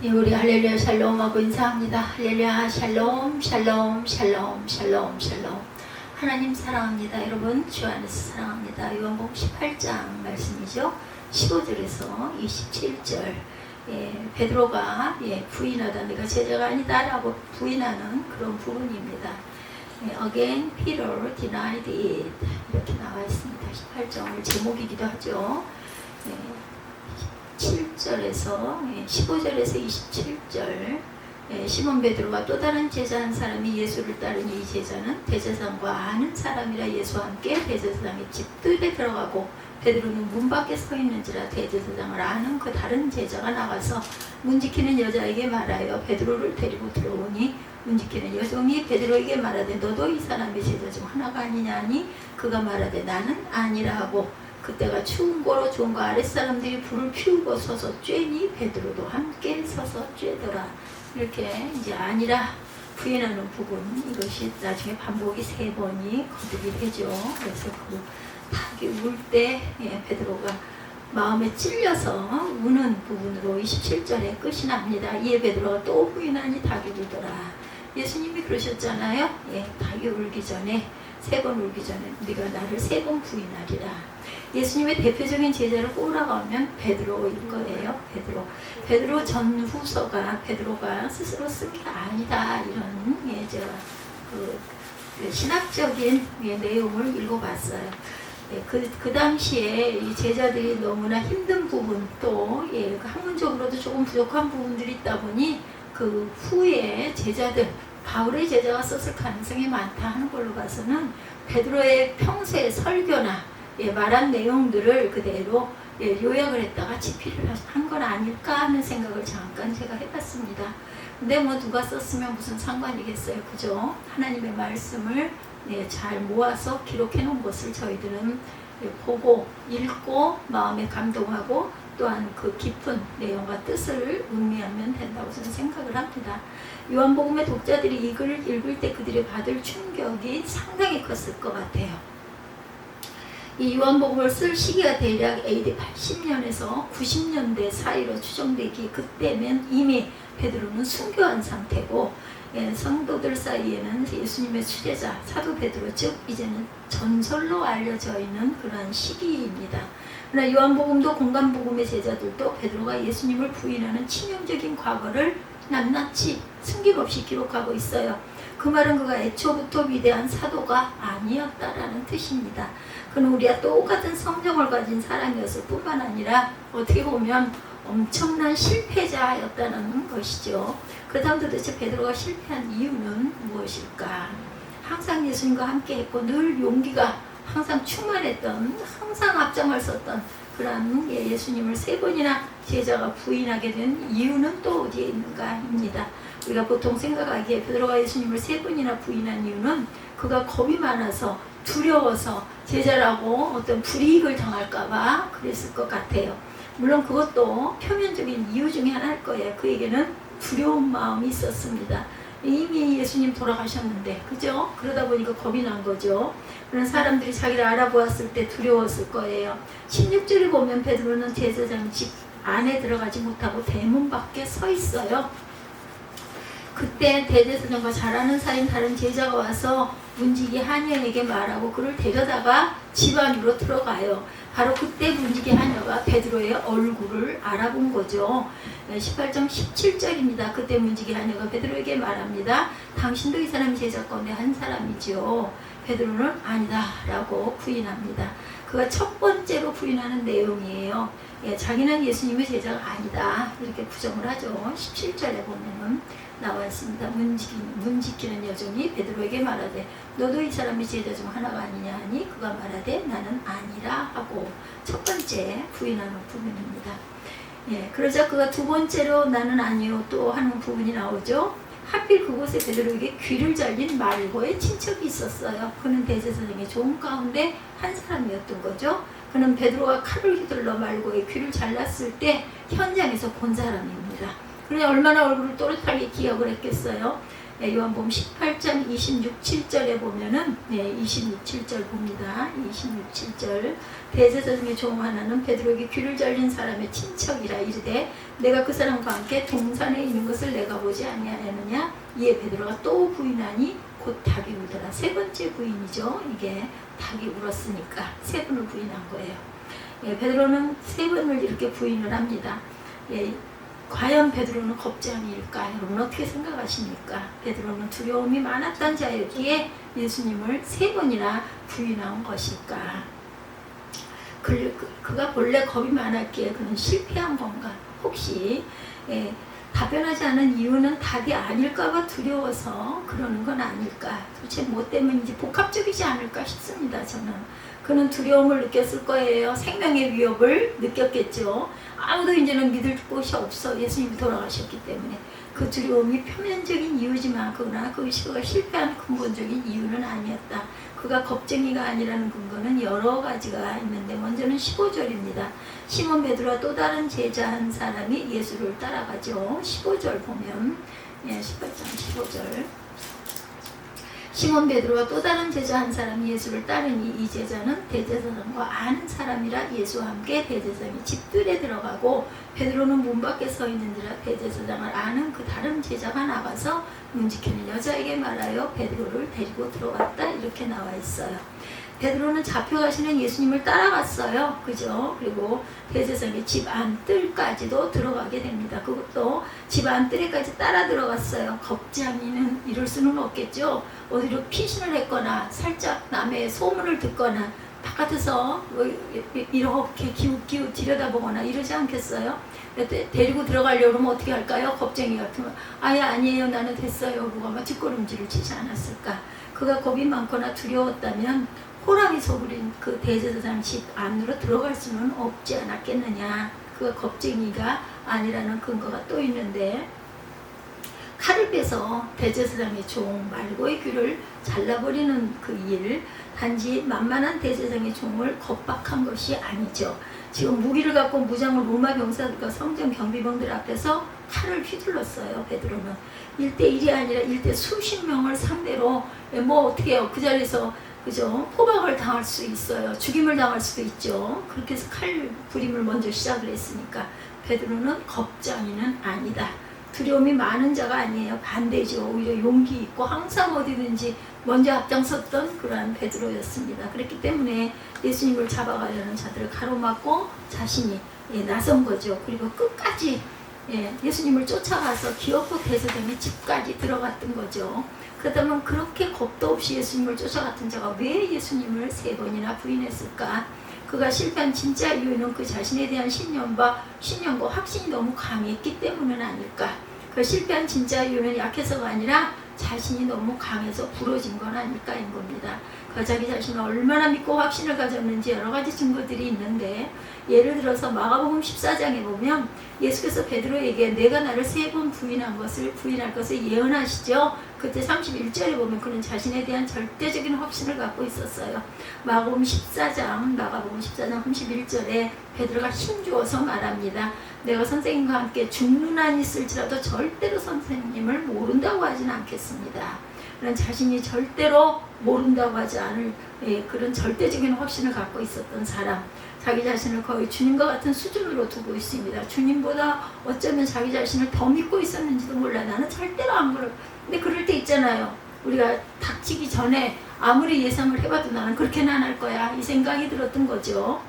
예, 우리 할렐루야 샬롬 하고 인사합니다. 할렐루야 샬롬 샬롬 샬롬 샬롬 샬롬. 하나님 사랑합니다. 여러분 주 안에서 사랑합니다. 요한복음 18장 말씀이죠. 15절에서 27절. 베드로가 부인하다, 내가 제자가 아니다 라고 부인하는 그런 부분입니다. Again Peter denied it, 이렇게 나와 있습니다. 18장을 제목이기도 하죠. 7절에서 15절에서 27절. 시몬 베드로와 또 다른 제자 한 사람이 예수를 따르니 이 제자는 대제사장과 아는 사람이라 예수와 함께 대제사장의 집들에 들어가고 베드로는 문 밖에 서 있는지라 대제사장을 아는 그 다른 제자가 나와서 문 지키는 여자에게 말하여 베드로를 데리고 들어오니 문 지키는 여종이 베드로에게 말하되 너도 이 사람의 제자 중 하나가 아니냐 하니 그가 말하되 나는 아니라 하고 그때가 추운 고로 종과 아랫사람들이 불을 피우고 서서 쬐니 베드로도 함께 서서 쬐더라. 이렇게 이제 아니라 부인하는 부분, 이것이 나중에 반복이 3번이 거듭이 되죠. 그래서 그 닭이 울 때 베드로가 마음에 찔려서 우는 부분으로 27절에 끝이 납니다. 이에 베드로가 또 부인하니 닭이 울더라. 예수님이 그러셨잖아요. 닭이 울기 전에 3번 울기 전에 네가 나를 3번 부인하리라. 예수님의 대표적인 제자를 꼽으라면 베드로일 거예요. 베드로 전후서가 베드로가 스스로 쓴 게 아니다, 이런 신학적인 내용을 읽어봤어요. 그 당시에 이 제자들이 너무나 힘든 부분, 또 학문적으로도 조금 부족한 부분들이 있다 보니 그 후에 제자들, 바울의 제자가 썼을 가능성이 많다 하는 걸로 봐서는 베드로의 평소의 설교나 말한 내용들을 그대로 요약을 했다가 집필을 한 건 아닐까 하는 생각을 잠깐 제가 해봤습니다. 근데 뭐 누가 썼으면 무슨 상관이겠어요, 그죠? 하나님의 말씀을 잘 모아서 기록해 놓은 것을 저희들은 보고 읽고 마음에 감동하고 또한 그 깊은 내용과 뜻을 음미하면 된다고 저는 생각을 합니다. 요한복음의 독자들이 이 글을 읽을 때 그들이 받을 충격이 상당히 컸을 것 같아요. 이 요한복음을 쓸 시기가 대략 AD 80년에서 90년대 사이로 추정되기, 그때면 이미 베드로는 순교한 상태고 성도들 사이에는 예수님의 수제자 사도 베드로, 즉 이제는 전설로 알려져 있는 그러한 시기입니다. 그러나 요한복음도 공간복음의 제자들도 베드로가 예수님을 부인하는 치명적인 과거를 낱낱이 숨김없이 기록하고 있어요. 그 말은 그가 애초부터 위대한 사도가 아니었다라는 뜻입니다. 그는 우리와 똑같은 성정을 가진 사람이었을 뿐만 아니라 어떻게 보면 엄청난 실패자였다는 것이죠. 그렇다면 도대체 베드로가 실패한 이유는 무엇일까? 항상 예수님과 함께 했고 늘 용기가 항상 충만했던, 항상 앞장을 섰던 그런 예수님을 3번이나 제자가 부인하게 된 이유는 또 어디에 있는가입니다. 우리가 보통 생각하기에 베드로가 예수님을 3번이나 부인한 이유는 그가 겁이 많아서 두려워서 제자라고 어떤 불이익을 당할까봐 그랬을 것 같아요. 물론 그것도 표면적인 이유 중에 하나일 거예요. 그에게는 두려운 마음이 있었습니다. 이미 예수님 돌아가셨는데, 그죠? 그러다 보니까 겁이 난 거죠. 그런 사람들이 자기를 알아보았을 때 두려웠을 거예요. 16절에 보면 베드로는 제사장 집 안에 들어가지 못하고 대문 밖에 서 있어요. 그때 대제사장과 잘 아는 사이인 다른 제자가 와서 문지기 하녀에게 말하고 그를 데려다가 집 안으로 들어가요. 바로 그때 문지기 하녀가 베드로의 얼굴을 알아본 거죠. 18장 17절입니다. 그때 문지기 하녀가 베드로에게 말합니다. 당신도 이 사람 제자 가운데 한 사람이죠. 베드로는 아니다 라고 부인합니다. 그가 첫 번째로 부인하는 내용이에요. 자기는 예수님의 제자가 아니다, 이렇게 부정을 하죠. 17절에 보면은 나와 있습니다. 문 지키는 여종이 베드로에게 말하되 너도 이 사람의 제자 중 하나가 아니냐 하니 그가 말하되 나는 아니라 하고 첫 번째 부인하는 부분입니다. 그러자 그가 두 번째로 나는 아니요 또 하는 부분이 나오죠. 하필 그곳에 베드로에게 귀를 잘린 말고의 친척이 있었어요. 그는 대제사장의 종 가운데 한 사람이었던 거죠. 그는 베드로가 칼을 휘둘러 말고의 귀를 잘랐을 때 현장에서 본 사람입니다. 그래 얼마나 얼굴을 또렷하게 기억을 했겠어요. 요한복음 18장 26, 7절에 보면은 26, 7절 봅니다. 26, 7절 대제사장의 종 하나는 베드로에게 귀를 잘린 사람의 친척이라 이르되 내가 그 사람과 함께 동산에 있는 것을 내가 보지 아니하였느냐. 이에 베드로가 또 부인하니 곧 닭이 울더라. 세 번째 부인이죠. 이게 닭이 울었으니까 세 번을 부인한 거예요. 베드로는 세 번을 이렇게 부인을 합니다. 과연 베드로는 겁쟁이일까? 여러분 어떻게 생각하십니까? 베드로는 두려움이 많았던 자였기에 예수님을 세 번이나 부인한 것일까? 그가 본래 겁이 많았기에 그는 실패한 건가? 혹시 답변하지 않은 이유는 닭이 아닐까봐 두려워서 그러는 건 아닐까? 도대체 뭐 때문인지 복합적이지 않을까 싶습니다. 저는. 그는 두려움을 느꼈을 거예요. 생명의 위협을 느꼈겠죠. 아무도 이제는 믿을 곳이 없어. 예수님이 돌아가셨기 때문에. 그 두려움이 표면적인 이유지만 그러나 그가 실패한 근본적인 이유는 아니었다. 그가 겁쟁이가 아니라는 근거는 여러 가지가 있는데 먼저는 15절입니다. 시몬 베드로와 또 다른 제자 한 사람이 예수를 따라가죠. 15절 보면 18장 15절 시몬 베드로와 또 다른 제자 한 사람이 예수를 따르니 이 제자는 대제사장과 아는 사람이라 예수와 함께 대제사장의 집들에 들어가고 베드로는 문 밖에 서 있는지라 대제사장을 아는 그 다른 제자가 나가서 문지키는 여자에게 말하여 베드로를 데리고 들어왔다. 이렇게 나와 있어요. 베드로는 잡혀가시는 예수님을 따라갔어요. 그죠? 그리고 대제사장의 집 안뜰까지도 들어가게 됩니다. 그것도 집 안뜰에까지 따라 들어갔어요. 겁쟁이는 이럴 수는 없겠죠. 어디로 피신을 했거나 살짝 남의 소문을 듣거나 바깥에서 이렇게 기웃기웃 들여다보거나 이러지 않겠어요? 데리고 들어가려고 하면 어떻게 할까요? 겁쟁이 같으면 아니에요 나는 됐어요. 누가 막 뒷걸음질을 치지 않았을까? 그가 겁이 많거나 두려웠다면 호랑이 소굴인 그 대제사장 집 안으로 들어갈 수는 없지 않았겠느냐. 그가 겁쟁이가 아니라는 근거가 또 있는데 칼을 빼서 대제사장의 종 말고의 귀를 잘라버리는 그 일, 단지 만만한 대제사장의 종을 겁박한 것이 아니죠. 지금 무기를 갖고 무장을 로마 병사들과 성전 경비병들 앞에서 칼을 휘둘렀어요. 베드로는 1대1이 아니라 1대 수십 명을 상대로 뭐 어떻게 해요. 그 자리에서 그죠? 포박을 당할 수 있어요. 죽임을 당할 수도 있죠. 그렇게 해서 칼 부림을 먼저 시작을 했으니까 베드로는 겁쟁이는 아니다. 두려움이 많은 자가 아니에요. 반대죠. 오히려 용기 있고 항상 어디든지 먼저 앞장섰던 그러한 베드로였습니다. 그렇기 때문에 예수님을 잡아가려는 자들을 가로막고 자신이 나선 거죠. 그리고 끝까지 예수님을 쫓아가서 기어코 대제사장의 집까지 들어갔던 거죠. 그렇다면 그렇게 겁도 없이 예수님을 쫓아갔던 자가 왜 예수님을 세 번이나 부인했을까? 그가 실패한 진짜 이유는 그 자신에 대한 신념과 확신이 너무 강했기 때문은 아닐까? 그 실패한 진짜 이유는 약해서가 아니라 자신이 너무 강해서 부러진 건 아닐까인 겁니다. 그 자기 자신을 얼마나 믿고 확신을 가졌는지 여러 가지 증거들이 있는데 예를 들어서 마가복음 14장에 보면 예수께서 베드로에게 내가 나를 세 번 부인할 것을 예언하시죠. 그때 31절에 보면 그는 자신에 대한 절대적인 확신을 갖고 있었어요. 마가복음 14장 31절에 베드로가 힘주어서 말합니다. 내가 선생님과 함께 죽는 한이 있을지라도 절대로 선생님을 모른다고 하진 않겠습니다. 그런 자신이 절대로 모른다고 하지 않을 그런 절대적인 확신을 갖고 있었던 사람, 자기 자신을 거의 주님과 같은 수준으로 두고 있습니다. 주님보다 어쩌면 자기 자신을 더 믿고 있었는지도 몰라. 나는 절대로 안 그럴. 근데 그럴 때 있잖아요. 우리가 닥치기 전에 아무리 예상을 해봐도 나는 그렇게는 안 할 거야. 이 생각이 들었던 거죠.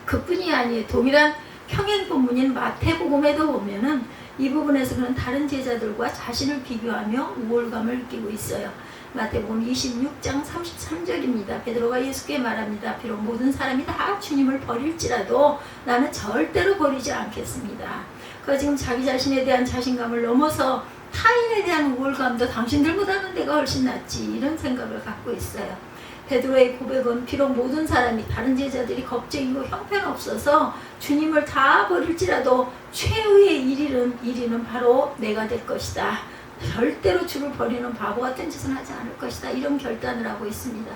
그뿐이 아니에요. 동일한 평행 본문인 마태복음에도 보면은 이 부분에서 그는 다른 제자들과 자신을 비교하며 우월감을 느끼고 있어요. 마태복음 26장 33절입니다. 베드로가 예수께 말합니다. 비록 모든 사람이 다 주님을 버릴지라도 나는 절대로 버리지 않겠습니다. 그가 지금 자기 자신에 대한 자신감을 넘어서 타인에 대한 우월감도 당신들보다는 내가 훨씬 낫지 이런 생각을 갖고 있어요. 베드로의 고백은 비록 모든 사람이 다른 제자들이 겁쟁이고 형편없어서 주님을 다 버릴지라도 최후의 1위는 바로 내가 될 것이다. 절대로 주를 버리는 바보 같은 짓은 하지 않을 것이다. 이런 결단을 하고 있습니다.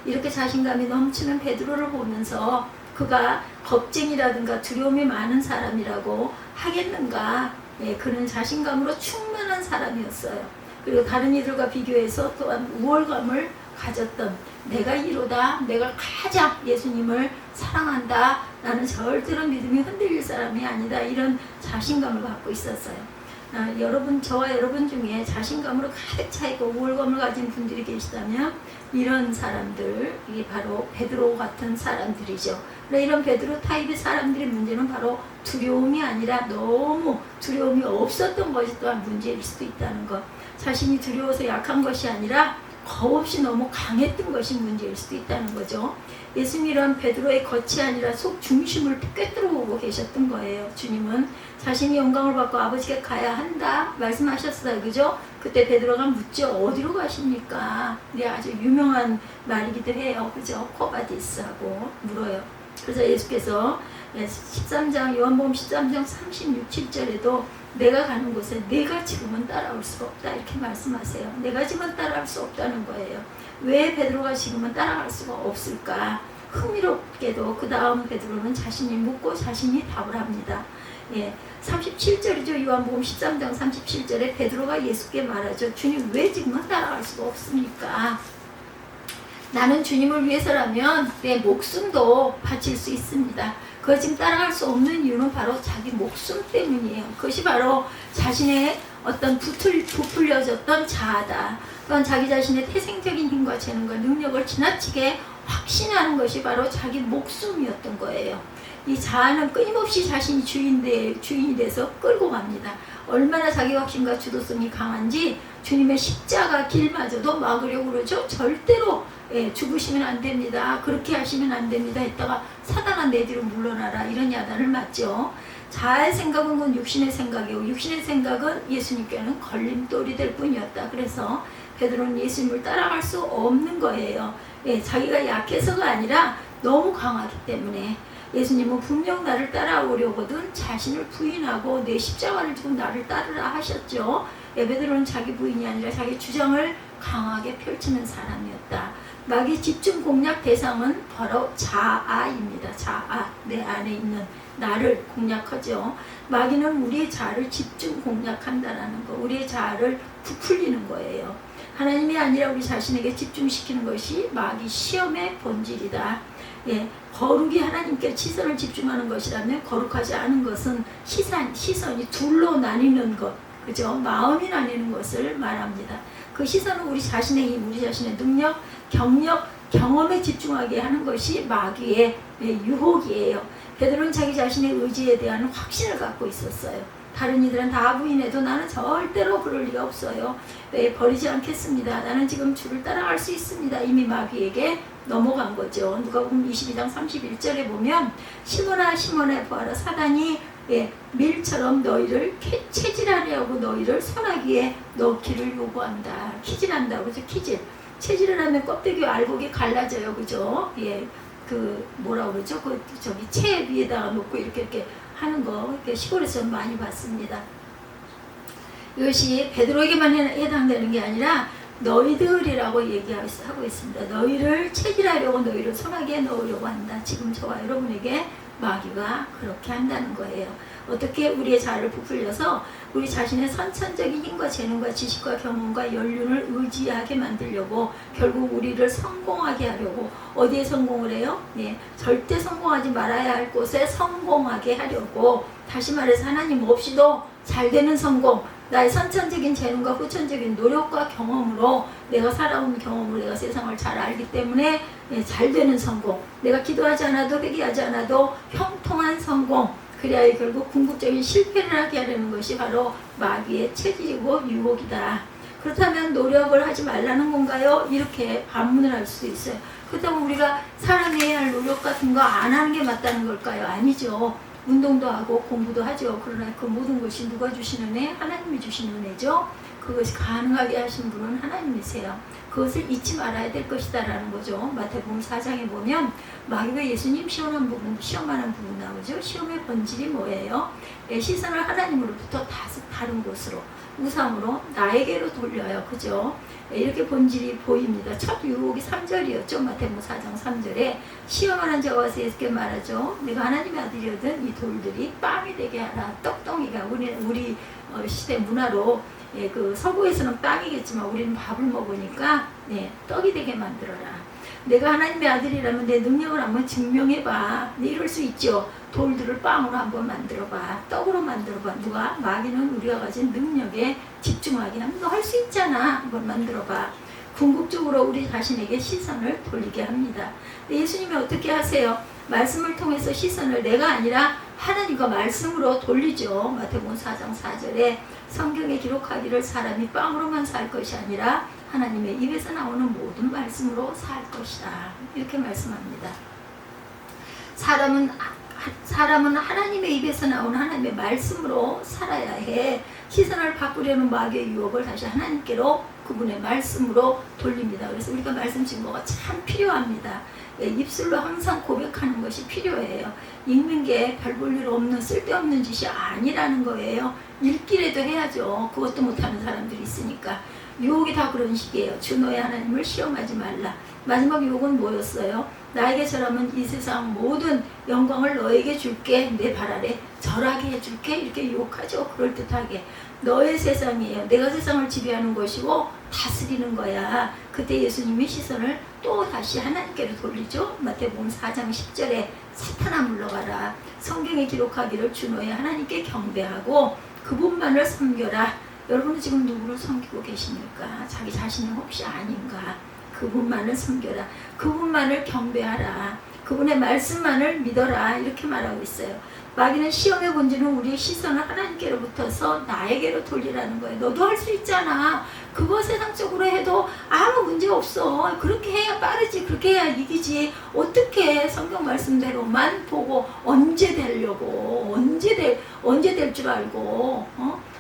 이렇게 자신감이 넘치는 베드로를 보면서 그가 겁쟁이라든가 두려움이 많은 사람이라고 하겠는가? 그는 자신감으로 충만한 사람이었어요. 그리고 다른 이들과 비교해서 또한 우월감을 가졌던, 내가 이로다, 내가 가장 예수님을 사랑한다, 나는 절대로 믿음이 흔들릴 사람이 아니다, 이런 자신감을 갖고 있었어요. 여러분, 저와 여러분 중에 자신감으로 가득 차있고 우월감을 가진 분들이 계시다면 이런 사람들이 바로 베드로 같은 사람들이죠. 이런 베드로 타입의 사람들의 문제는 바로 두려움이 아니라 너무 두려움이 없었던 것이 또한 문제일 수도 있다는 것. 자신이 두려워서 약한 것이 아니라 겁 없이 너무 강했던 것이 문제일 수도 있다는 거죠. 예수님은 베드로의 겉이 아니라 속 중심을 꿰뚫어 보고 계셨던 거예요. 주님은 자신이 영광을 받고 아버지께 가야 한다 말씀하셨어요. 그죠? 그때 베드로가 묻죠. 어디로 가십니까? 네, 아주 유명한 말이기도 해요. 그죠? 코바디스하고 물어요. 그래서 예수께서 13장, 요한복음 13장 36, 7절에도 내가 가는 곳에 내가 지금은 따라올 수가 없다, 이렇게 말씀하세요. 내가 지금은 따라갈 수 없다는 거예요. 왜 베드로가 지금은 따라갈 수가 없을까? 흥미롭게도 그 다음 베드로는 자신이 묻고 자신이 답을 합니다. 37절이죠. 요한복음 13장 37절에 베드로가 예수께 말하죠. 주님, 왜 지금은 따라갈 수가 없습니까? 나는 주님을 위해서라면 내 목숨도 바칠 수 있습니다. 그거 지금 따라갈 수 없는 이유는 바로 자기 목숨 때문이에요. 그것이 바로 자신의 어떤 부풀려졌던 자아다. 또한 자기 자신의 태생적인 힘과 재능과 능력을 지나치게 확신하는 것이 바로 자기 목숨이었던 거예요. 이 자아는 끊임없이 자신이 주인이 돼서 끌고 갑니다. 얼마나 자기 확신과 주도성이 강한지 주님의 십자가 길마저도 막으려고 그러죠. 절대로 죽으시면 안 됩니다, 그렇게 하시면 안 됩니다 했다가 사단아 내 뒤로 물러나라, 이런 야단을 맞죠. 자아의 생각은 곧 육신의 생각이고 육신의 생각은 예수님께는 걸림돌이 될 뿐이었다. 그래서 베드로는 예수님을 따라갈 수 없는 거예요. 자기가 약해서가 아니라 너무 강하기 때문에. 예수님은 분명 나를 따라오려거든 자신을 부인하고 내 십자가를 지고 나를 따르라 하셨죠. 베드로는 자기 부인이 아니라 자기 주장을 강하게 펼치는 사람이었다. 마귀의 집중 공략 대상은 바로 자아입니다. 자아, 내 안에 있는 나를 공략하죠. 마귀는 우리의 자아를 집중 공략한다는 거, 우리의 자아를 부풀리는 거예요. 하나님이 아니라 우리 자신에게 집중시키는 것이 마귀 시험의 본질이다. 거룩이 하나님께 시선을 집중하는 것이라면 거룩하지 않은 것은 시선이 둘로 나뉘는 것, 그죠? 마음이 나뉘는 것을 말합니다. 그 시선은 우리 자신의 힘, 우리 자신의 능력, 경력, 경험에 집중하게 하는 것이 마귀의 유혹이에요. 베드로는 자기 자신의 의지에 대한 확신을 갖고 있었어요. 다른 이들은 다 부인해도 나는 절대로 그럴 리가 없어요. 버리지 않겠습니다. 나는 지금 주를 따라갈 수 있습니다. 이미 마귀에게 넘어간 거죠. 누가복음 22장 31절에 보면 시몬아 시몬아 보아라, 사단이 밀처럼 너희를 체질하려고 너희를 소나기에 넣기를 요구한다. 키질한다. 그죠? 키질. 체질을 하면 껍데기 알곡이 갈라져요. 그죠? 그 뭐라 그러죠? 저기 채 위에다가 놓고 이렇게 하는 거, 시골에서 많이 봤습니다. 이것이 베드로에게만 해당되는 게 아니라 너희들이라고 얘기하고 있습니다. 너희를 체질하려고, 너희를 소나기에 넣으려고 한다. 지금 저와 여러분에게 마귀가 그렇게 한다는 거예요. 어떻게 우리의 자아를 부풀려서 우리 자신의 선천적인 힘과 재능과 지식과 경험과 연륜을 의지하게 만들려고, 결국 우리를 성공하게 하려고. 어디에 성공을 해요? 절대 성공하지 말아야 할 곳에 성공하게 하려고. 다시 말해서 하나님 없이도 잘 되는 성공, 나의 선천적인 재능과 후천적인 노력과 경험으로, 내가 살아온 경험으로 내가 세상을 잘 알기 때문에 잘 되는 성공, 내가 기도하지 않아도 회개하지 않아도 형통한 성공, 그래야 결국 궁극적인 실패를 하게 하려는 것이 바로 마귀의 체질이고 유혹이다. 그렇다면 노력을 하지 말라는 건가요? 이렇게 반문을 할 수도 있어요. 그렇다면 우리가 사람해야 할 노력 같은 거 안 하는 게 맞다는 걸까요? 아니죠. 운동도 하고 공부도 하죠. 그러나 그 모든 것이 누가 주시는 애? 하나님이 주시는 은혜죠. 그것이 가능하게 하신 분은 하나님이세요. 그것을 잊지 말아야 될 것이다 라는 거죠. 마태복음 4장에 보면 마귀가 예수님 시험하는 부분 나오죠. 시험의 본질이 뭐예요? 시선을 하나님으로부터 다른 곳으로, 우상으로, 나에게로 돌려요. 그죠? 이렇게 본질이 보입니다. 첫 유혹이 3절이었죠. 마태복음 4장 3절에 시험하는 자가 와서 예수께 말하죠. 내가 하나님의 아들이거든 이 돌들이 빵이 되게 하라. 떡덩이가 우리 시대 문화로 예, 그 서구에서는 빵이겠지만 우리는 밥을 먹으니까 네, 떡이 되게 만들어라. 내가 하나님의 아들이라면 내 능력을 한번 증명해봐. 네, 이럴 수 있죠. 돌들을 빵으로 한번 만들어봐. 떡으로 만들어봐. 누가? 마귀는 우리가 가진 능력에 집중하게 하면 너 할 수 있잖아. 한번 만들어봐. 궁극적으로 우리 자신에게 시선을 돌리게 합니다. 예수님이 어떻게 하세요? 말씀을 통해서 시선을 내가 아니라 하나님과 말씀으로 돌리죠. 마태복음 4장 4절에 성경에 기록하기를 사람이 빵으로만 살 것이 아니라 하나님의 입에서 나오는 모든 말씀으로 살 것이다. 이렇게 말씀합니다. 사람은 하나님의 입에서 나오는 하나님의 말씀으로 살아야 해. 시선을 바꾸려는 마귀의 유혹을 다시 하나님께로 그분의 말씀으로 돌립니다. 그래서 우리가 말씀 증거가 참 필요합니다. 입술로 항상 고백하는 것이 필요해요. 읽는 게 별 볼 일 없는 쓸데없는 짓이 아니라는 거예요. 읽기라도 해야죠. 그것도 못하는 사람들이 있으니까. 유혹이 다 그런 식이에요. 주 너의 하나님을 시험하지 말라. 마지막 유혹은 뭐였어요? 나에게 절하면 이 세상 모든 영광을 너에게 줄게. 내 발 아래 절하게 해줄게. 이렇게 유혹하죠. 그럴듯하게. 너의 세상이에요. 내가 세상을 지배하는 것이고 다스리는 거야. 그때 예수님이 시선을 또 다시 하나님께로 돌리죠. 마태복음 4장 10절에 사탄아 물러가라. 성경에 기록하기를 주 너의 하나님께 경배하고 그분만을 섬겨라. 여러분은 지금 누구를 섬기고 계십니까? 자기 자신은 혹시 아닌가? 그분만을 섬겨라. 그분만을 경배하라. 그분의 말씀만을 믿어라. 이렇게 말하고 있어요. 마귀는 시험의 본질은 우리의 시선을 하나님께로부터서 나에게로 돌리라는 거예요. 너도 할 수 있잖아. 그거 세상적으로 해도 아무 문제 없어. 그렇게 해야 빠르지. 그렇게 해야 이기지. 어떻게 성경 말씀대로만 보고 언제 되려고 언제 될 줄 알고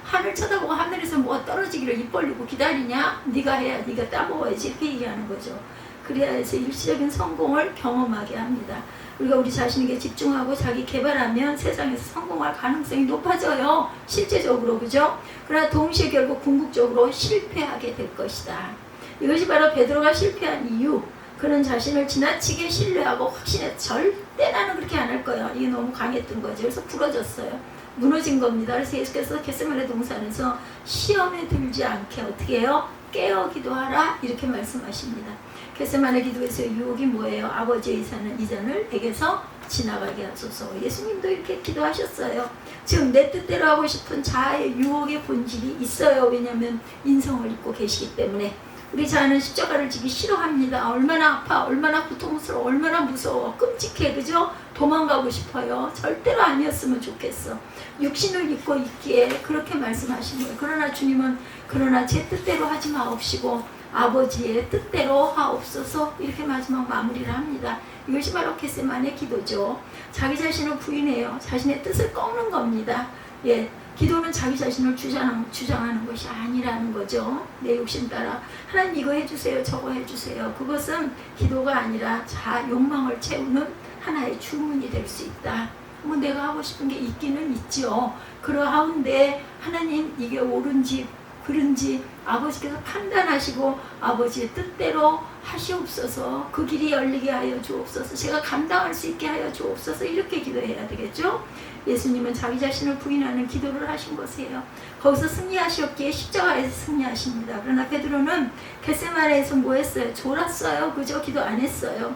하늘 쳐다보고 하늘에서 뭐가 떨어지기를 입 벌리고 기다리냐? 네가 해야 네가 따먹어야지. 이렇게 얘기하는 거죠. 그래야 해서 일시적인 성공을 경험하게 합니다. 우리가 우리 자신에게 집중하고 자기 개발하면 세상에서 성공할 가능성이 높아져요. 실제적으로. 그죠? 그러나 동시에 결국 궁극적으로 실패하게 될 것이다. 이것이 바로 베드로가 실패한 이유. 그는 자신을 지나치게 신뢰하고 확신해 절대 나는 그렇게 안 할 거야. 이게 너무 강했던 거죠. 그래서 부러졌어요. 무너진 겁니다. 그래서 예수께서 겟세마네 동산에서 시험에 들지 않게 어떻게 해요? 깨어 기도하라. 이렇게 말씀하십니다. 겟세마네 기도에서 유혹이 뭐예요? 아버지의 이 잔을 내게서 지나가게 하소서. 예수님도 이렇게 기도하셨어요. 지금 내 뜻대로 하고 싶은 자아의 유혹의 본질이 있어요. 왜냐하면 인성을 입고 계시기 때문에. 우리 자아는 십자가를 지기 싫어합니다. 얼마나 아파, 얼마나 고통스러워, 얼마나 무서워, 끔찍해. 그죠? 도망가고 싶어요. 절대로 아니었으면 좋겠어. 육신을 입고 있기에 그렇게 말씀하신 거예요. 그러나 주님은 그러나 제 뜻대로 하지 마옵시고 아버지의 뜻대로 하옵소서. 이렇게 마지막 마무리를 합니다. 이것이 바로 겟세마네 기도죠. 자기 자신을 부인해요. 자신의 뜻을 꺾는 겁니다. 예, 기도는 자기 자신을 주장하는 것이 아니라는 거죠. 내 욕심 따라 하나님 이거 해주세요, 저거 해주세요. 그것은 기도가 아니라 자아 욕망을 채우는 하나의 주문이 될 수 있다. 뭐 내가 하고 싶은 게 있기는 있죠. 그러하운데 하나님 이게 옳은지 그런지 아버지께서 판단하시고 아버지의 뜻대로 하시옵소서. 그 길이 열리게 하여 주옵소서. 제가 감당할 수 있게 하여 주옵소서. 이렇게 기도해야 되겠죠. 예수님은 자기 자신을 부인하는 기도를 하신 것이에요. 거기서 승리하셨기에 십자가에서 승리하십니다. 그러나 베드로는 겟세마네에서 뭐 했어요? 졸았어요. 그죠? 기도 안 했어요.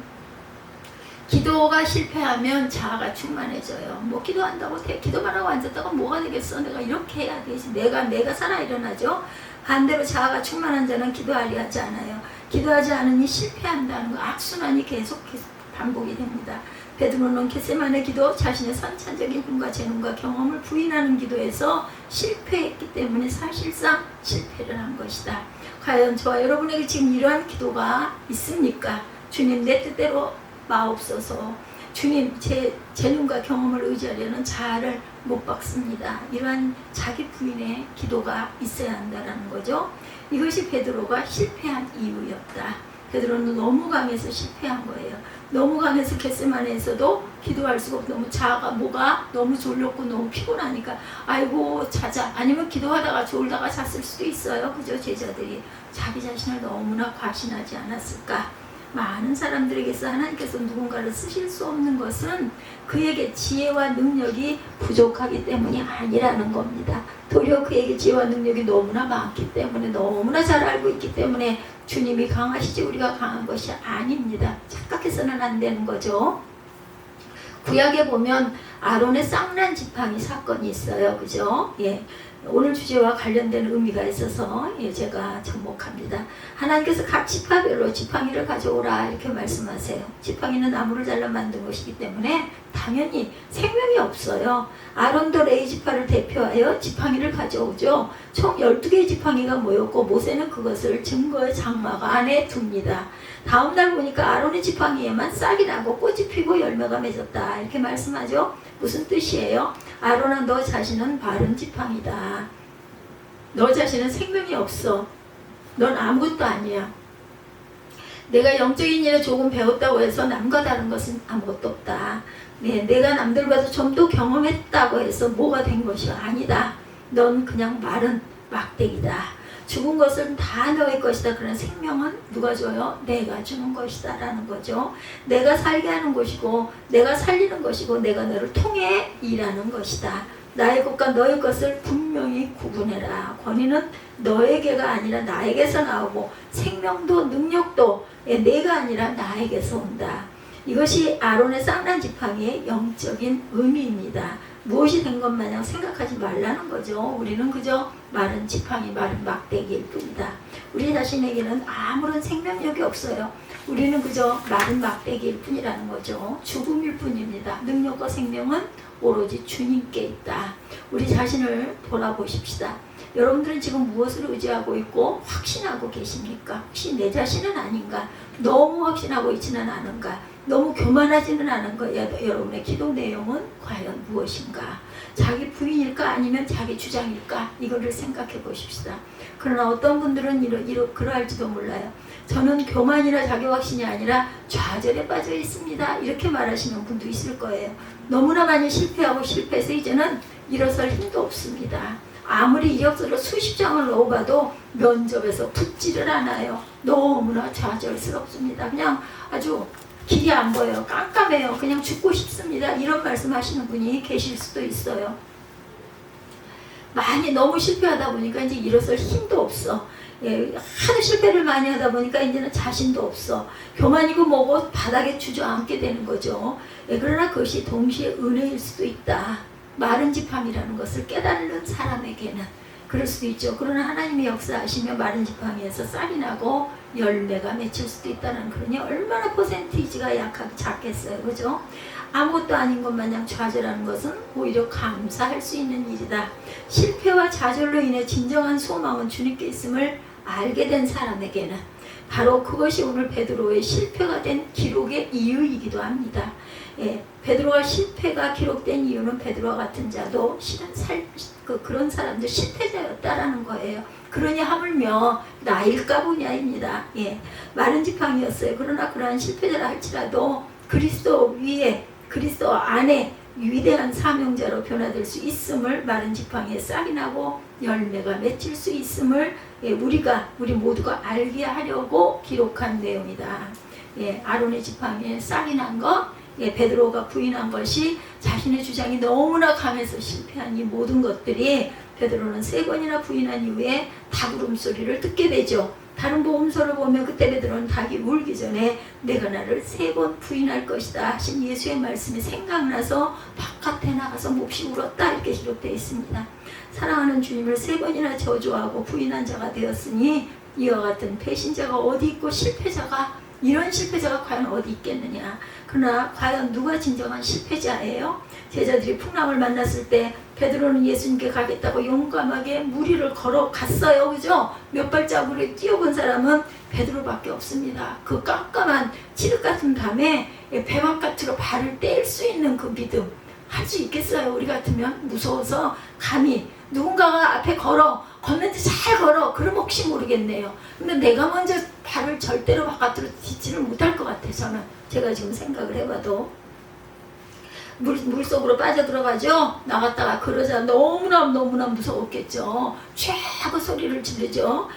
기도가 실패하면 자아가 충만해져요. 뭐 기도한다고 기도만 하고 앉았다가 뭐가 되겠어? 내가 이렇게 해야 되지. 내가 살아 일어나죠. 반대로 자아가 충만한 자는 기도하려 하지 않아요. 기도하지 않으니 실패한다는 거. 악순환이 계속 반복이 됩니다. 베드로는 겟세마네 기도, 자신의 선천적인 힘과 재능과 경험을 부인하는 기도에서 실패했기 때문에 사실상 실패를 한 것이다. 과연 저와 여러분에게 지금 이러한 기도가 있습니까? 주님 내 뜻대로 마옵소서. 주님 제 재능과 경험을 의지하려는 자아를 못 박습니다. 이러한 자기 부인의 기도가 있어야 한다는 거죠. 이것이 베드로가 실패한 이유였다. 베드로는 너무 강해서 실패한 거예요. 너무 강해서 겟세마네에서도 기도할 수가 없고 너무 자아가 뭐가 너무 졸렸고 너무 피곤하니까 아이고 자자. 아니면 기도하다가 졸다가 잤을 수도 있어요. 그죠? 제자들이 자기 자신을 너무나 과신하지 않았을까. 많은 사람들에게서 하나님께서 누군가를 쓰실 수 없는 것은 그에게 지혜와 능력이 부족하기 때문이 아니라는 겁니다. 도리어 그에게 지혜와 능력이 너무나 많기 때문에, 너무나 잘 알고 있기 때문에 주님이 강하시지 우리가 강한 것이 아닙니다. 착각해서는 안 되는 거죠. 구약에 보면 아론의 쌍난 지팡이 사건이 있어요. 그죠? 예. 오늘 주제와 관련된 의미가 있어서 제가 접목합니다. 하나님께서 각 지파별로 지팡이를 가져오라 이렇게 말씀하세요. 지팡이는 나무를 잘라 만든 것이기 때문에 당연히 생명이 없어요. 아론도 레위 지파를 대표하여 지팡이를 가져오죠. 총 12개의 지팡이가 모였고 모세는 그것을 증거의 장막 안에 둡니다. 다음날 보니까 아론의 지팡이에만 싹이 나고 꽃이 피고 열매가 맺었다 이렇게 말씀하죠. 무슨 뜻이에요? 아론아, 너 자신은 바른 지팡이다. 너 자신은 생명이 없어. 넌 아무것도 아니야. 내가 영적인 일에 조금 배웠다고 해서 남과 다른 것은 아무것도 없다. 네, 내가 남들보다 좀 더 경험했다고 해서 뭐가 된 것이 아니다. 넌 그냥 마른 막대기다. 죽은 것은 다 너의 것이다. 그러나 생명은 누가 줘요? 내가 주는 것이다 라는 거죠. 내가 살게 하는 것이고 내가 살리는 것이고 내가 너를 통해 일하는 것이다. 나의 것과 너의 것을 분명히 구분해라. 권위는 너에게가 아니라 나에게서 나오고 생명도 능력도 내가 아니라 나에게서 온다. 이것이 아론의 쌍난 지팡이의 영적인 의미입니다. 무엇이 된 것 마냥 생각하지 말라는 거죠. 우리는 그저 마른 지팡이, 마른 막대기일 뿐이다. 우리 자신에게는 아무런 생명력이 없어요. 우리는 그저 마른 막대기일 뿐이라는 거죠. 죽음일 뿐입니다. 능력과 생명은 오로지 주님께 있다. 우리 자신을 돌아보십시다. 여러분들은 지금 무엇을 의지하고 있고 확신하고 계십니까? 혹시 내 자신은 아닌가? 너무 확신하고 있지는 않은가? 너무 교만하지는 않은 거예요. 여러분의 기도 내용은 과연 무엇인가? 자기 부인일까 아니면 자기 주장일까? 이거를 생각해 보십시다. 그러나 어떤 분들은 그러할지도 몰라요. 저는 교만이나 자기 확신이 아니라 좌절에 빠져 있습니다. 이렇게 말하시는 분도 있을 거예요. 너무나 많이 실패하고 실패해서 이제는 일어설 힘도 없습니다. 아무리 이력서를 수십 장을 넣어봐도 면접에서 붙지를 않아요. 너무나 좌절스럽습니다. 그냥 아주 길이 안 보여요. 깜깜해요. 그냥 죽고 싶습니다. 이런 말씀하시는 분이 계실 수도 있어요. 많이 너무 실패하다 보니까 이제 일어설 힘도 없어. 하도 실패를 많이 하다 보니까 이제는 자신도 없어. 교만이고 뭐고 바닥에 주저앉게 되는 거죠. 그러나 그것이 동시에 은혜일 수도 있다. 마른 지팡이라는 것을 깨달는 사람에게는 그럴 수도 있죠. 그러나 하나님의 역사하시며 마른 지팡이에서 쌀이 나고 열매가 맺힐 수도 있다는, 그러니 얼마나 퍼센티지가 작겠어요. 그죠? 아무것도 아닌 것 마냥 좌절하는 것은 오히려 감사할 수 있는 일이다. 실패와 좌절로 인해 진정한 소망은 주님께 있음을 알게 된 사람에게는 바로 그것이 오늘 베드로의 실패가 된 기록의 이유이기도 합니다. 베드로가 실패가 기록된 이유는 베드로와 같은 자도 실은 그런 사람들 실패자였다라는 거예요. 그러니 하물며 나일까 보냐입니다. 마른 지팡이였어요. 그러나 그러한 실패자라 할지라도 그리스도 위에, 그리스도 안에 위대한 사명자로 변화될 수 있음을, 마른 지팡이에 싹이 나고 열매가 맺힐 수 있음을 우리 모두가 알게 하려고 기록한 내용이다. 아론의 지팡이에 싹이 난 것, 베드로가 부인한 것이 자신의 주장이 너무나 강해서 실패한 이 모든 것들이, 베드로는 3번이나 부인한 이후에 닭 울음소리를 듣게 되죠. 다른 복음서를 보면 그때 베드로는 닭이 울기 전에 내가 나를 3번 부인할 것이다 하신 예수의 말씀이 생각나서 바깥에 나가서 몹시 울었다 이렇게 기록되어 있습니다. 사랑하는 주님을 3번이나 저주하고 부인한 자가 되었으니 이와 같은 배신자가 어디 있고 이런 실패자가 과연 어디 있겠느냐. 그러나 과연 누가 진정한 실패자예요? 제자들이 풍랑을 만났을 때 베드로는 예수님께 가겠다고 용감하게 무리를 걸어갔어요. 그죠? 몇 발자국을 뛰어본 사람은 베드로밖에 없습니다. 그 깜깜한 칠흑 같은 밤에 배 바깥으로 발을 뗄 수 있는 그 믿음 할 수 있겠어요? 우리 같으면 무서워서 감히 누군가가 앞에 걷는데 잘 걸어. 그럼 혹시 모르겠네요. 근데 내가 먼저 발을 절대로 바깥으로 딛지를 못할 것 같아요. 저는 제가 지금 생각을 해봐도 물속으로 빠져들어가죠. 나갔다가 그러자 너무나 무서웠겠죠. 최고 소리를 지르죠.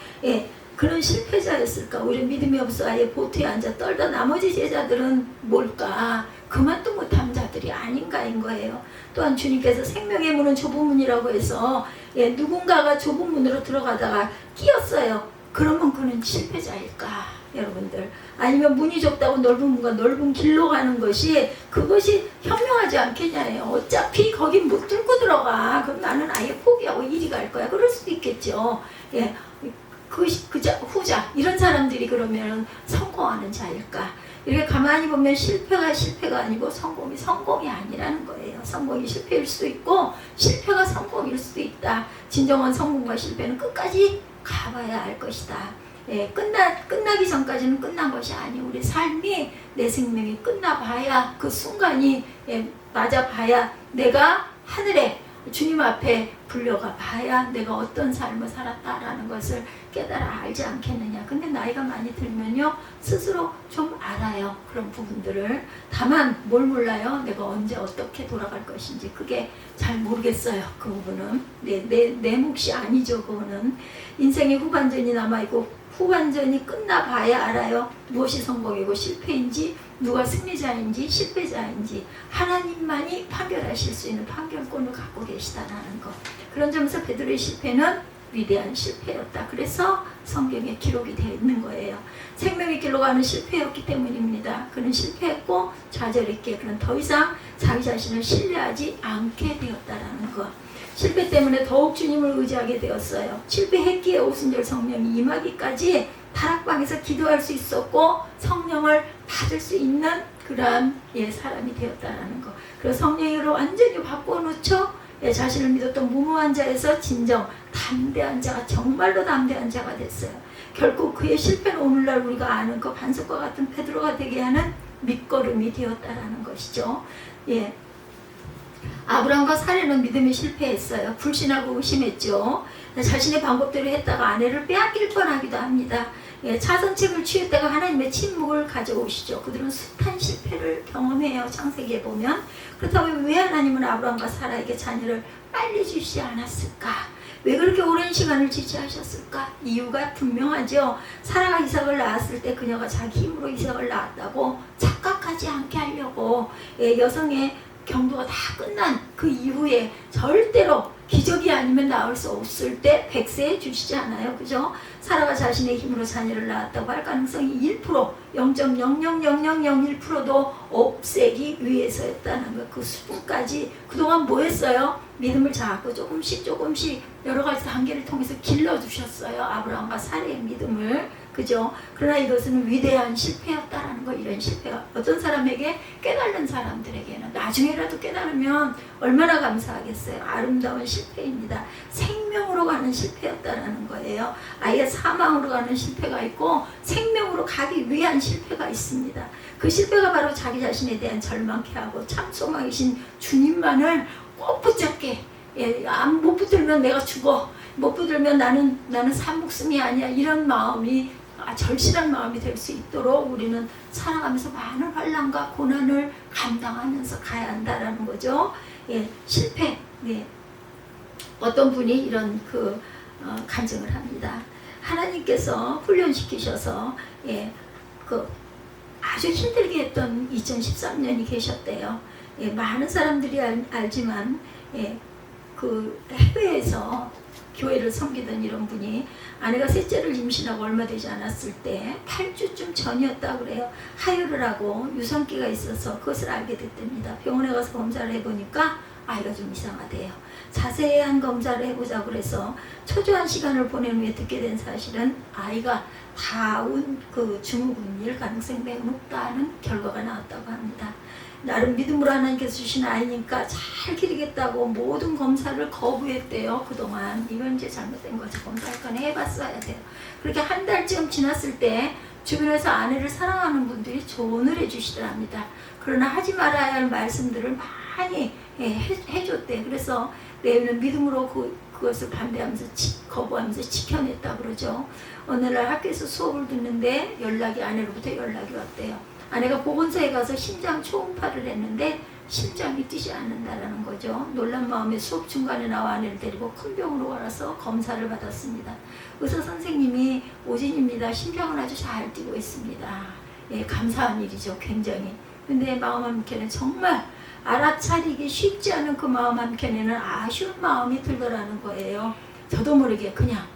그런 실패자였을까? 우리 믿음이 없어 아예 보트에 앉아 떨다 나머지 제자들은 뭘까? 그만도 못한 자들이 아닌가인 거예요. 또한 주님께서 생명의 문은 좁은 문이라고 해서 누군가가 좁은 문으로 들어가다가 끼었어요. 그러면 그는 실패자일까? 여러분들, 아니면 문이 좁다고 넓은 문과 넓은 길로 가는 것이 그것이 현명하지 않겠냐예요. 어차피 거긴 못 뚫고 들어가. 그럼 나는 아예 포기하고 이리 갈 거야. 그럴 수도 있겠죠. 후자 이런 사람들이 그러면 성공하는 자일까? 이렇게 가만히 보면 실패가 아니고 성공이 아니라는 거예요. 성공이 실패일 수도 있고 실패가 성공일 수도 있다. 진정한 성공과 실패는 끝까지 가봐야 알 것이다. 끝나기 전까지는 끝난 것이 아니에요. 우리 삶이, 내 생명이 끝나봐야, 그 순간이 맞아봐야, 내가 하늘에 주님 앞에 불려가 봐야 내가 어떤 삶을 살았다라는 것을 깨달아 알지 않겠느냐. 근데 나이가 많이 들면요, 스스로 좀 알아요. 그런 부분들을. 다만 뭘 몰라요? 내가 언제 어떻게 돌아갈 것인지 그게 잘 모르겠어요. 그 부분은 내 몫이 아니죠. 그거는 인생의 후반전이 남아있고 후반전이 끝나봐야 알아요. 무엇이 성공이고 실패인지, 누가 승리자인지 실패자인지 하나님만이 판결하실 수 있는 판결권을 갖고 계시다는 것. 그런 점에서 베드로의 실패는 위대한 실패였다. 그래서 성경에 기록이 되어 있는 거예요. 생명의 길로 가는 실패였기 때문입니다. 그는 실패했고 좌절했기에 그는 더 이상 자기 자신을 신뢰하지 않게 되었다라는 것. 실패 때문에 더욱 주님을 의지하게 되었어요. 실패했기에 오순절 성령이 임하기까지 다락방에서 기도할 수 있었고 성령을 받을 수 있는 그러한 사람이 되었다는 것. 그래서 성령으로 완전히 바꿔놓죠. 자신을 믿었던 무모한 자에서 진정 담대한 자가, 정말로 담대한 자가 됐어요. 결국 그의 실패는 오늘날 우리가 아는 그 반석과 같은 베드로가 되게 하는 밑거름이 되었다라는 것이죠. 아브라함과 사례는 믿음에 실패했어요. 불신하고 의심했죠. 자신의 방법대로 했다가 아내를 빼앗길 뻔하기도 합니다. 차선책을 취했다가 하나님의 침묵을 가져오시죠. 그들은 숱한 실패를 경험해요. 창세기에 보면. 그렇다면 왜 하나님은 아브라함과 사라에게 자녀를 빨리 주시지 않았을까? 왜 그렇게 오랜 시간을 지체하셨을까? 이유가 분명하죠. 사라가 이삭을 낳았을 때 그녀가 자기 힘으로 이삭을 낳았다고 착각하지 않게 하려고 여성의 경도가 다 끝난 그 이후에 절대로 기적이 아니면 나올 수 없을 때 백세해 주시지 않아요. 그죠? 사라가 자신의 힘으로 자녀를 낳았다고 할 가능성이 1%, 0.00001%도 없애기 위해서였다는 것. 그 수준까지 그동안 뭐 했어요? 믿음을 자꾸 조금씩 여러 가지 단계를 통해서 길러주셨어요. 아브라함과 사례의 믿음을. 그죠? 그러나 이것은 위대한 실패였다라는 거. 이런 실패가 어떤 사람에게, 깨달은 사람들에게는 나중에라도 깨달으면 얼마나 감사하겠어요. 아름다운 실패입니다. 생명으로 가는 실패였다라는 거예요. 아예 사망으로 가는 실패가 있고 생명으로 가기 위한 실패가 있습니다. 그 실패가 바로 자기 자신에 대한 절망케 하고 참 소망이신 주님만을 꼭 붙잡게. 못 붙들면 내가 죽어. 못 붙들면 나는 산 목숨이 아니야. 이런 마음이, 절실한 마음이 될 수 있도록 우리는 살아가면서 많은 환난과 고난을 감당하면서 가야 한다라는 거죠. 실패. 어떤 분이 이런 간증을 합니다. 하나님께서 훈련시키셔서 아주 힘들게 했던 2013년이 계셨대요. 많은 사람들이 알지만 그 해외에서 교회를 섬기던 이런 분이 아내가 셋째를 임신하고 얼마 되지 않았을 때 8주쯤 전이었다고 그래요. 하혈을 하고 유산기가 있어서 그것을 알게 됐답니다. 병원에 가서 검사를 해보니까 아이가 좀 이상하대요. 자세한 검사를 해보자고 그래서 초조한 시간을 보낸 후에 듣게 된 사실은 아이가 다운 증후군일 가능성이 매우 높다는 결과가 나왔다고 합니다. 나름 믿음으로 하나님께서 주신 아이니까 잘 기르겠다고 모든 검사를 거부했대요. 그동안. 이건 이제 잘못된 거죠. 검사할 건 해봤어야 돼요. 그렇게 한 달쯤 지났을 때 주변에서 아내를 사랑하는 분들이 조언을 해주시더랍니다. 그러나 하지 말아야 할 말씀들을 많이 해줬대. 그래서 내는 믿음으로 그것을 반대하면서 거부하면서 지켜냈다 그러죠. 어느 날 학교에서 수업을 듣는데 아내로부터 연락이 왔대요. 아내가 보건소에 가서 심장 초음파를 했는데 심장이 뛰지 않는다라는 거죠. 놀란 마음에 수업 중간에 나와 아내를 데리고 큰 병원으로 가서 검사를 받았습니다. 의사 선생님이 오진입니다. 심장은 아주 잘 뛰고 있습니다. 예, 감사한 일이죠. 굉장히. 근데 마음 한켠에 정말 알아차리기 쉽지 않은 그 마음 한켠에는 아쉬운 마음이 들더라는 거예요. 저도 모르게 그냥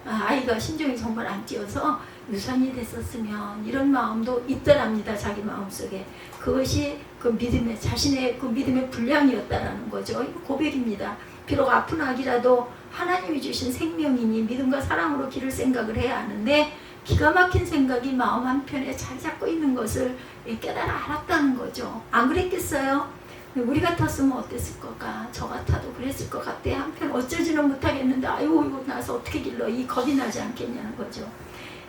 아이가 심장이 정말 안 뛰어서 유산이 됐었으면 이런 마음도 있더랍니다. 자기 마음속에. 그것이 그 믿음의 자신의 그 믿음의 분량이었다라는 거죠. 이거 고백입니다. 비록 아픈 아기라도 하나님이 주신 생명이니 믿음과 사랑으로 기를 생각을 해야 하는데 기가 막힌 생각이 마음 한편에 자리 잡고 있는 것을 깨달아 알았다는 거죠. 안 그랬겠어요? 우리 같았으면 어땠을 거까? 저 같아도 그랬을 것 같아. 한편 어쩌지는 못하겠는데 아이고 이거 나서 어떻게 길러? 이 겁이 나지 않겠냐는 거죠.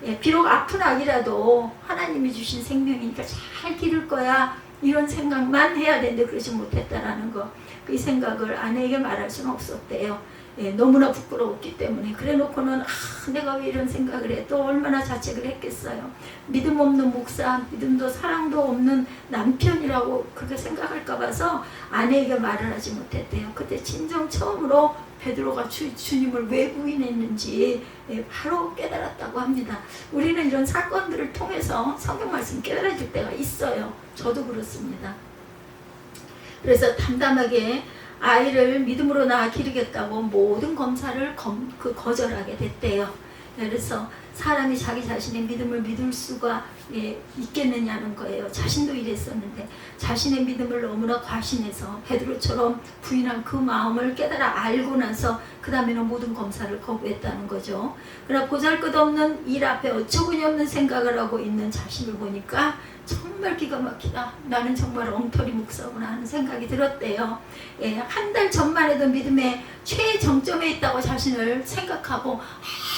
예, 비록 아픈 아기라도 하나님이 주신 생명이니까 잘 기를 거야. 이런 생각만 해야 되는데 그러지 못했다라는 거. 그 생각을 아내에게 말할 수는 없었대요. 예, 너무나 부끄러웠기 때문에. 그래 놓고는 내가 왜 이런 생각을 해. 또 얼마나 자책을 했겠어요. 믿음 없는 목사, 믿음도 사랑도 없는 남편이라고 그렇게 생각할까 봐서 아내에게 말을 하지 못했대요. 그때 진정 처음으로 베드로가 주님을 왜 부인했는지 바로 깨달았다고 합니다. 우리는 이런 사건들을 통해서 성경 말씀 깨달아질 때가 있어요. 저도 그렇습니다. 그래서 담담하게 아이를 믿음으로 낳아 기르겠다고 모든 검사를 거절하게 됐대요. 그래서 사람이 자기 자신의 믿음을 믿을 수가 있겠느냐는 거예요. 자신도 이랬었는데 자신의 믿음을 너무나 과신해서 베드로처럼 부인한 그 마음을 깨달아 알고 나서 그 다음에는 모든 검사를 거부했다는 거죠. 그러나 보잘것없는 일 앞에 어처구니없는 생각을 하고 있는 자신을 보니까 정말 기가 막히다. 나는 정말 엉터리 목사구나 하는 생각이 들었대요. 한 달 전만 해도 믿음의 최정점에 있다고 자신을 생각하고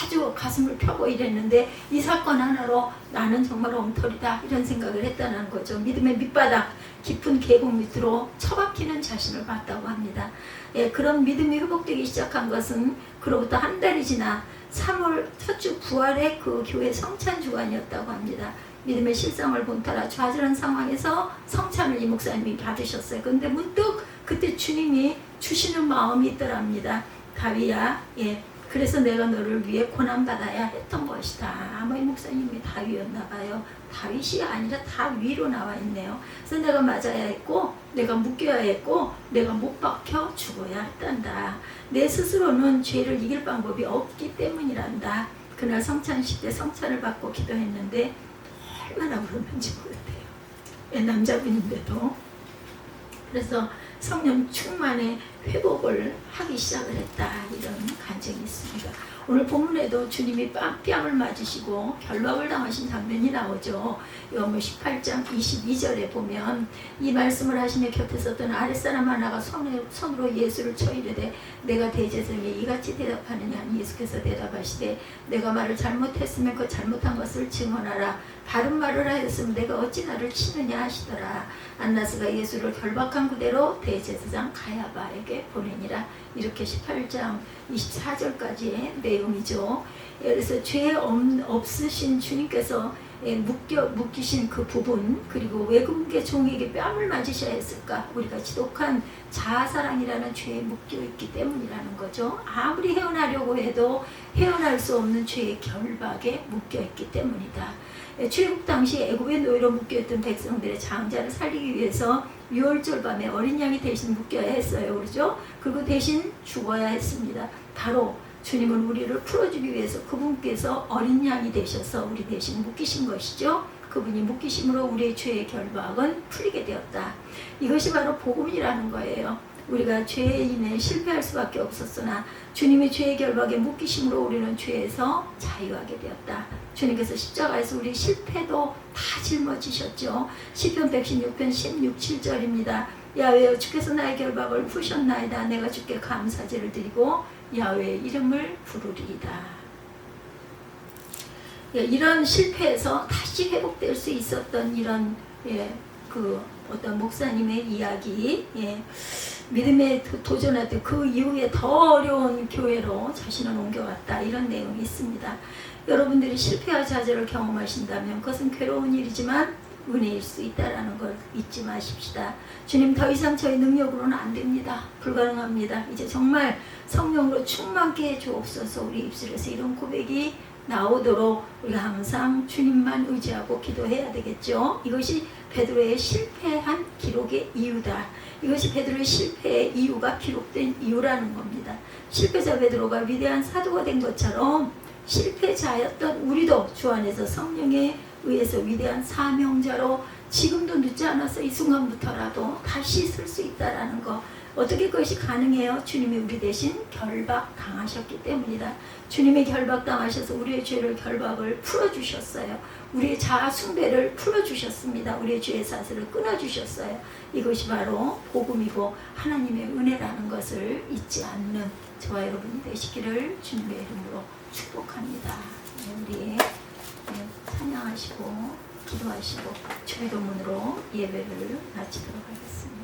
아주 가슴을 펴고 이랬는데 이 사건 하나로 나는 정말 엉터리다 이런 생각을 했다는 거죠. 믿음의 밑바닥 깊은 계곡 밑으로 처박히는 자신을 봤다고 합니다. 그런 믿음이 회복되기 시작한 것은 그로부터 한 달이 지나 3월 첫 주 부활의 그 교회 성찬 주간이었다고 합니다. 믿음의 실상을 본따라 좌절한 상황에서 성찬을 이 목사님이 받으셨어요. 그런데 문득 그때 주님이 주시는 마음이 있더랍니다. 다윗아, 그래서 내가 너를 위해 고난받아야 했던 것이다. 아마 이 목사님이 다윗이었나 봐요. 다윗이 아니라 다위로 나와 있네요. 그래서 내가 맞아야 했고 내가 묶여야 했고 내가 못 박혀 죽어야 했단다. 내 스스로는 죄를 이길 방법이 없기 때문이란다. 그날 성찬식 때 성찬을 받고 기도했는데 얼마나 울었는지 모르겠대요. 남자분인데도. 그래서 성령 충만의 회복을 하기 시작을 했다. 이런 간증이 있습니다. 오늘 본문에도 주님이 뺨을 맞으시고 결박을 당하신 장면이 나오죠. 요한복음 18장 22절에 보면 이 말씀을 하시며 곁에 섰던 아랫사람 하나가 손으로 예수를 쳐 이르되 내가 대제사장에게 이같이 대답하느냐. 예수께서 대답하시되 내가 말을 잘못했으면 그 잘못한 것을 증언하라. 바른 말을 하였으면 내가 어찌 나를 치느냐 하시더라. 안나스가 예수를 결박한 그대로 대제사장 가야바에게 보내니라. 이렇게 18장 24절까지의 내용이죠. 그래서 죄 없으신 주님께서 묶이신 그 부분, 그리고 왜 그분께 종에게 뺨을 맞으셔야 했을까? 우리가 지독한 자아사랑이라는 죄에 묶여있기 때문이라는 거죠. 아무리 헤어나려고 해도 헤어날 수 없는 죄의 결박에 묶여있기 때문이다. 출애굽 당시 애굽의 노예로 묶여있던 백성들의 장자를 살리기 위해서 6월절 밤에 어린 양이 대신 묶여야 했어요. 그렇죠? 그리고 대신 죽어야 했습니다. 바로 주님은 우리를 풀어주기 위해서 그분께서 어린 양이 되셔서 우리 대신 묶이신 것이죠. 그분이 묶이심으로 우리의 죄의 결박은 풀리게 되었다. 이것이 바로 복음이라는 거예요. 우리가 죄에 인해 실패할 수밖에 없었으나 주님의 죄의 결박에 묶이심으로 우리는 죄에서 자유하게 되었다. 주님께서 십자가에서 우리 실패도 다 짊어지셨죠. 시편 116편 16, 7절입니다. 야훼여 주께서 나의 결박을 푸셨나이다. 내가 주께 감사제를 드리고 야훼의 이름을 부르리이다. 이런 실패에서 다시 회복될 수 있었던 이런 그 어떤 목사님의 이야기, 믿음에 도전하듯 그 이후에 더 어려운 교회로 자신을 옮겨갔다. 이런 내용이 있습니다. 여러분들이 실패와 좌절을 경험하신다면 그것은 괴로운 일이지만 은혜일 수 있다라는 걸 잊지 마십시다. 주님, 더 이상 저희 능력으로는 안 됩니다. 불가능합니다. 이제 정말 성령으로 충만케 해 주옵소서. 우리 입술에서 이런 고백이 나오도록 우리가 항상 주님만 의지하고 기도해야 되겠죠. 이것이 베드로의 실패한 기록의 이유다. 이것이 베드로의 실패의 이유가 기록된 이유라는 겁니다. 실패자 베드로가 위대한 사도가 된 것처럼 실패자였던 우리도 주 안에서 성령에 의해서 위대한 사명자로 지금도 늦지 않아서 이 순간부터라도 다시 쓸 수 있다라는 거. 어떻게 그것이 가능해요? 주님이 우리 대신 결박 당하셨기 때문이다. 주님의 결박 당하셔서 우리의 죄를 결박을 풀어주셨어요. 우리의 자아 숭배를 풀어주셨습니다. 우리의 죄의 사슬을 끊어주셨어요. 이것이 바로 복음이고 하나님의 은혜라는 것을 잊지 않는 저와 여러분이 되시기를 주님의 이름으로 축복합니다. 우리 찬양하시고 기도하시고 주기도문으로 예배를 마치도록 하겠습니다.